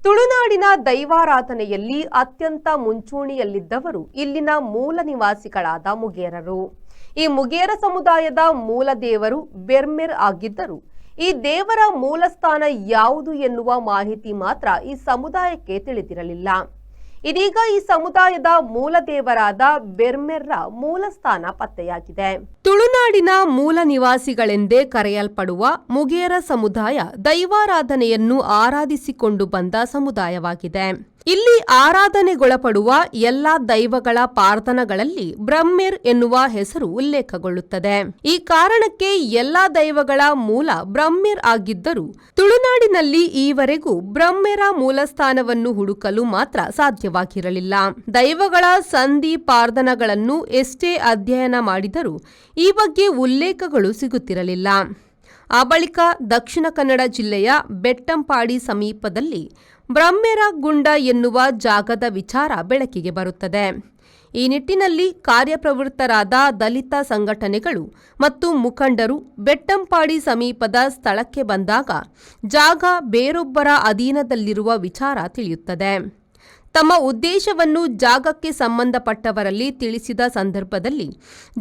ತುಳುನಾಡಿನ ದೈವಾರಾಧನೆಯಲ್ಲಿ ಅತ್ಯಂತ ಮುಂಚೂಣಿಯಲ್ಲಿದ್ದವರು ಇಲ್ಲಿನ ಮೂಲ ನಿವಾಸಿಗಳಾದ ಮುಗೇರರು. ಈ ಮುಗೇರ ಸಮುದಾಯದ ಮೂಲ ದೇವರು ಬೆರ್ಮೆರ್ ಆಗಿದ್ದರು. ಈ ದೇವರ ಮೂಲಸ್ಥಾನ ಯಾವುದು ಎನ್ನುವ ಮಾಹಿತಿ ಮಾತ್ರ ಈ ಸಮುದಾಯಕ್ಕೆ ತಿಳಿದಿರಲಿಲ್ಲ. ಇದೀಗ ಈ ಸಮುದಾಯದ ಮೂಲ ದೇವರಾದ ಬೆರ್ಮೆರ್ರ ಮೂಲಸ್ಥಾನ ಪತ್ತೆಯಾಗಿದೆ. ತುಳುನಾಡಿನ ಮೂಲ ನಿವಾಸಿಗಳೆಂದೇ ಕರೆಯಲ್ಪಡುವ ಮುಗೇರ ಸಮುದಾಯ ದೈವಾರಾಧನೆಯನ್ನು ಆರಾಧಿಸಿಕೊಂಡು ಬಂದ ಸಮುದಾಯವಾಗಿದೆ. ಇಲ್ಲಿ ಆರಾಧನೆಗೊಳಪಡುವ ಎಲ್ಲಾ ದೈವಗಳ ಪ್ರಾರ್ಥನೆಗಳಲ್ಲಿ ಬ್ರಹ್ಮೆರ್ ಎನ್ನುವ ಹೆಸರು ಉಲ್ಲೇಖಗೊಳ್ಳುತ್ತದೆ. ಈ ಕಾರಣಕ್ಕೆ ಎಲ್ಲಾ ದೈವಗಳ ಮೂಲ ಬ್ರಹ್ಮೆರ್ ಆಗಿದ್ದರೂ ತುಳುನಾಡಿನಲ್ಲಿ ಈವರೆಗೂ ಬ್ರಹ್ಮೆರ ಮೂಲಸ್ಥಾನವನ್ನು ಹುಡುಕಲು ಮಾತ್ರ ಸಾಧ್ಯವಾಗಿರಲಿಲ್ಲ. ದೈವಗಳ ಸಂಧಿ ಪ್ರಾರ್ಥನೆಗಳನ್ನು ಎಷ್ಟೇ ಅಧ್ಯಯನ ಮಾಡಿದರೂ ಈ ಬಗ್ಗೆ ಉಲ್ಲೇಖಗಳು ಸಿಗುತ್ತಿರಲಿಲ್ಲ. ಆ ಬಳಿಕ ದಕ್ಷಿಣ ಕನ್ನಡ ಜಿಲ್ಲೆಯ ಬೆಟ್ಟಂಪಾಡಿ ಸಮೀಪದಲ್ಲಿ ಬ್ರಹ್ಮೆರ ಗುಂಡ ಎನ್ನುವ ಜಾಗದ ವಿಚಾರ ಬೆಳಕಿಗೆ ಬರುತ್ತದೆ. ಈ ನಿಟ್ಟಿನಲ್ಲಿ ಕಾರ್ಯಪ್ರವೃತ್ತರಾದ ದಲಿತ ಸಂಘಟನೆಗಳು ಮತ್ತು ಮುಖಂಡರು ಬೆಟ್ಟಂಪಾಡಿ ಸಮೀಪದ ಸ್ಥಳಕ್ಕೆ ಬಂದಾಗ ಜಾಗ ಬೇರೊಬ್ಬರ ಅಧೀನದಲ್ಲಿರುವ ವಿಚಾರ ತಿಳಿಯುತ್ತದೆ. ತಮ್ಮ ಉದ್ದೇಶವನ್ನು ಜಾಗಕ್ಕೆ ಸಂಬಂಧಪಟ್ಟವರಲ್ಲಿ ತಿಳಿಸಿದ ಸಂದರ್ಭದಲ್ಲಿ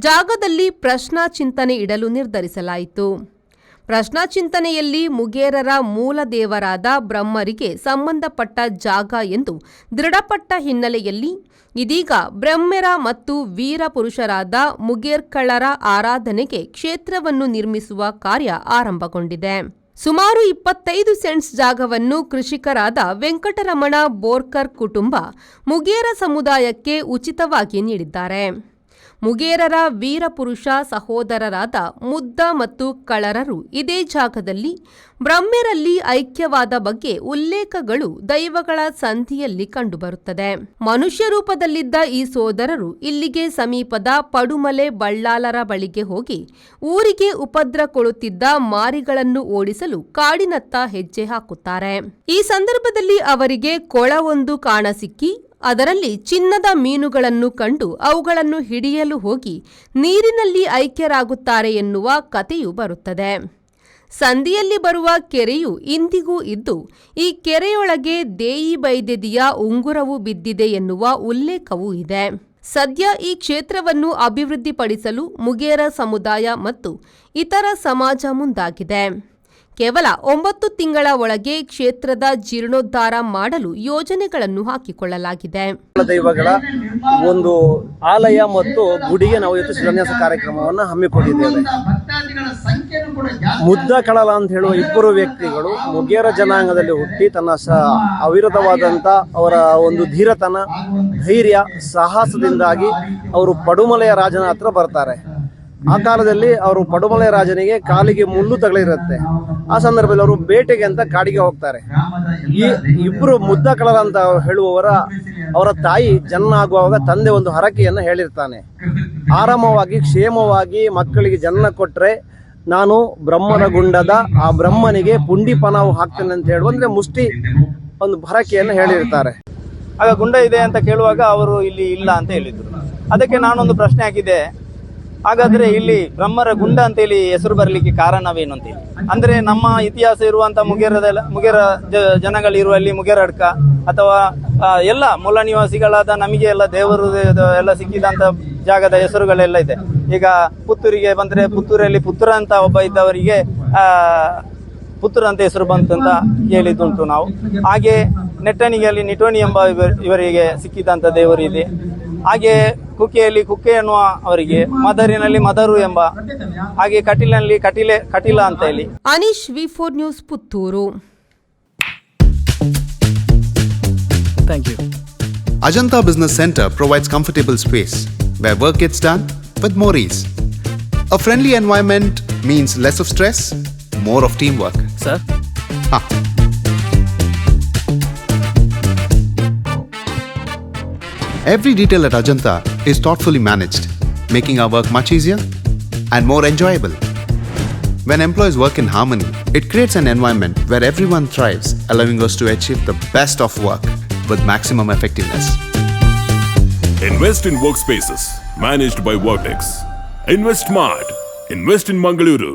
ಜಾಗದಲ್ಲಿ ಪ್ರಶ್ನಾ ಚಿಂತನೆ ಇಡಲು ನಿರ್ಧರಿಸಲಾಯಿತು. ಪ್ರಶ್ನಾ ಚಿಂತನೆಯಲ್ಲಿ ಮುಗೇರರ ಮೂಲ ದೇವರಾದ ಬ್ರಹ್ಮರಿಗೆ ಸಂಬಂಧಪಟ್ಟ ಜಾಗ ಎಂದು ದೃಢಪಟ್ಟ ಹಿನ್ನೆಲೆಯಲ್ಲಿ ಇದೀಗ ಬ್ರಹ್ಮೆರ ಮತ್ತು ವೀರ ಪುರುಷರಾದ ಮುಗೇರ್ಕಳರ ಆರಾಧನೆಗೆ ಕ್ಷೇತ್ರವನ್ನು ನಿರ್ಮಿಸುವ ಕಾರ್ಯ ಆರಂಭಗೊಂಡಿದೆ. ಸುಮಾರು 25 ಸೆಂಟ್ಸ್ ಜಾಗವನ್ನು ಕೃಷಿಕರಾದ ವೆಂಕಟರಮಣ ಬೋರ್ಕರ್ ಕುಟುಂಬ ಮುಗೇರ ಸಮುದಾಯಕ್ಕೆ ಉಚಿತವಾಗಿ ನೀಡಿದ್ದಾರೆ. ಮುಗೇರರ ವೀರಪುರುಷ ಸಹೋದರರಾದ ಮುದ್ದ ಮತ್ತು ಕಳರರು ಇದೇ ಜಾಗದಲ್ಲಿ ಬ್ರಹ್ಮೆರಲ್ಲಿ ಐಕ್ಯವಾದ ಬಗ್ಗೆ ಉಲ್ಲೇಖಗಳು ದೈವಗಳ ಸಂಧಿಯಲ್ಲಿ ಕಂಡುಬರುತ್ತದೆ. ಮನುಷ್ಯ ರೂಪದಲ್ಲಿದ್ದ ಈ ಸೋದರರು ಇಲ್ಲಿಗೆ ಸಮೀಪದ ಪಡುಮಲೆ ಬಳ್ಳಾಲರ ಬಳಿಗೆ ಹೋಗಿ ಊರಿಗೆ ಉಪದ್ರ ಕೊಡುತ್ತಿದ್ದ ಮಾರಿಗಳನ್ನು ಓಡಿಸಲು ಕಾಡಿನತ್ತ ಹೆಜ್ಜೆ ಹಾಕುತ್ತಾರೆ. ಈ ಸಂದರ್ಭದಲ್ಲಿ ಅವರಿಗೆ ಕೊಳವೊಂದು ಕಾಣಸಿಕ್ಕಿ ಅದರಲ್ಲಿ ಚಿನ್ನದ ಮೀನುಗಳನ್ನು ಕಂಡು ಅವುಗಳನ್ನು ಹಿಡಿಯಲು ಹೋಗಿ ನೀರಿನಲ್ಲಿ ಐಕ್ಯರಾಗುತ್ತಾರೆ ಎನ್ನುವ ಕಥೆಯು ಬರುತ್ತದೆ. ಸಂಧಿಯಲ್ಲಿ ಬರುವ ಕೆರೆಯು ಇಂದಿಗೂ ಇದ್ದು ಈ ಕೆರೆಯೊಳಗೆ ದೇಯಿ ಬೈದೆದಿಯ ಉಂಗುರವು ಬಿದ್ದಿದೆ ಎನ್ನುವ ಉಲ್ಲೇಖವೂ ಇದೆ. ಸದ್ಯ ಈ ಕ್ಷೇತ್ರವನ್ನು ಅಭಿವೃದ್ಧಿಪಡಿಸಲು ಮುಗೇರ ಸಮುದಾಯ ಮತ್ತು ಇತರ ಸಮಾಜ ಮುಂದಾಗಿದೆ. ಕೇವಲ 9 ತಿಂಗಳ ಒಳಗೆ ಕ್ಷೇತ್ರದ ಜೀರ್ಣೋದ್ಧಾರ ಮಾಡಲು ಯೋಜನೆಗಳನ್ನು ಹಾಕಿಕೊಳ್ಳಲಾಗಿದೆ. ದೈವಗಳ ಒಂದು ಆಲಯ ಮತ್ತು ಗುಡಿಗೆ ನಾವು ಇವತ್ತು ಶಿಲಾನ್ಯಾಸ ಕಾರ್ಯಕ್ರಮವನ್ನು ಹಮ್ಮಿಕೊಂಡಿದ್ದೇವೆ. ಮುದ್ದ ಕಳಲ ಅಂತ ಹೇಳುವ ಇಬ್ಬರು ವ್ಯಕ್ತಿಗಳು ಮುಗೇರ ಜನಾಂಗದಲ್ಲಿ ಹುಟ್ಟಿ ತನ್ನ ಅವಿರತವಾದಂತ ಅವರ ಒಂದು ಧೀರತನ, ಧೈರ್ಯ, ಸಾಹಸದಿಂದಾಗಿ ಅವರು ಪಡುಮಲೆಯ ರಾಜನ ಹತ್ರ ಬರ್ತಾರೆ. ಆ ಕಾಲದಲ್ಲಿ ಅವರು ಪಡುಮಲೆ ರಾಜನಿಗೆ ಕಾಲಿಗೆ ಮುಳ್ಳು ತಗಲಿರುತ್ತೆ. ಆ ಸಂದರ್ಭದಲ್ಲಿ ಅವರು ಬೇಟೆಗೆ ಅಂತ ಕಾಡಿಗೆ ಹೋಗ್ತಾರೆ. ಈ ಇಬ್ರು ಮುದ್ದ ಕಳಲ ಅಂತ ಅವರ ತಾಯಿ ಜನ್ಮ ಆಗುವಾಗ ತಂದೆ ಒಂದು ಹರಕೆಯನ್ನ ಹೇಳಿರ್ತಾನೆ. ಆರಾಮವಾಗಿ ಕ್ಷೇಮವಾಗಿ ಮಕ್ಕಳಿಗೆ ಜನ್ಮ ಕೊಟ್ರೆ ನಾನು ಬ್ರಹ್ಮನ ಗುಂಡದ ಆ ಬ್ರಹ್ಮನಿಗೆ ಪುಂಡಿ ಪನಾವು ಹಾಕ್ತೇನೆ ಅಂತ ಅಂದ್ರೆ ಮುಷ್ಟಿ ಒಂದು ಹರಕೆಯನ್ನು ಹೇಳಿರ್ತಾರೆ. ಆಗ ಗುಂಡ ಇದೆ ಅಂತ ಕೇಳುವಾಗ ಅವರು ಇಲ್ಲಿ ಇಲ್ಲ ಅಂತ ಹೇಳಿದ್ರು. ಅದಕ್ಕೆ ನಾನೊಂದು ಪ್ರಶ್ನೆ ಹಾಕಿದೆ, ಹಾಗಾದ್ರೆ ಇಲ್ಲಿ ಬ್ರಹ್ಮರ ಗುಂಡ ಅಂತ ಹೇಳಿ ಹೆಸರು ಬರಲಿಕ್ಕೆ ಕಾರಣವೇನು ಅಂತ ಹೇಳಿ. ಅಂದ್ರೆ ನಮ್ಮ ಇತಿಹಾಸ ಇರುವಂತ ಮುಗೇರ ಜನಗಳಿರುವಲ್ಲಿ ಮುಗೇರ ಅಡ್ಕ ಅಥವಾ ಎಲ್ಲ ಮೂಲ ನಿವಾಸಿಗಳಾದ ನಮಗೆ ಎಲ್ಲ ದೇವರು ಎಲ್ಲ ಸಿಕ್ಕಿದಂತ ಜಾಗದ ಹೆಸರುಗಳೆಲ್ಲ ಇದೆ. ಈಗ ಪುತ್ತೂರಿಗೆ ಬಂದ್ರೆ ಪುತ್ತೂರಲ್ಲಿ ಪುತ್ರ ಅಂತ ಒಬ್ಬ ಇದ್ದವರಿಗೆ ಪುತ್ರ ಅಂತ ಹೆಸರು ಬಂತು ಅಂತ ಕೇಳಿದ್ದುಂಟು ನಾವು. ಹಾಗೆ ನೆಟ್ಟಣಿಗೆಯಲ್ಲಿ ನಿಟೋಣಿ ಎಂಬ ಇವರಿಗೆ ಸಿಕ್ಕಿದಂತ ದೇವರು ಇದೆ. ಹಾಗೆ ಕುಕ್ಕೆಯಲ್ಲಿ ಕುಕ್ಕೆ ಎನ್ನುವ ಅವರಿಗೆ, ಮದರಿನಲ್ಲಿ ಮದರು ಎಂಬ, ಹಾಗೆ ಕಟೀಲಿನಲ್ಲಿ ಕಟೀಲ ಅಂತ ಹೇಳಿ. Anish, V4 news, Puttur. Thank you. Ajanta Business Center provides comfortable space where work gets done with more ease. A friendly environment means less of stress, more of teamwork. Sir? Every detail at Ajanta is thoughtfully managed, making our work much easier and more enjoyable. When employees work in harmony, it creates an environment where everyone thrives, allowing us to achieve the best of work with maximum effectiveness. Invest in workspaces managed by Vortex. Invest smart. Invest in Mangaluru.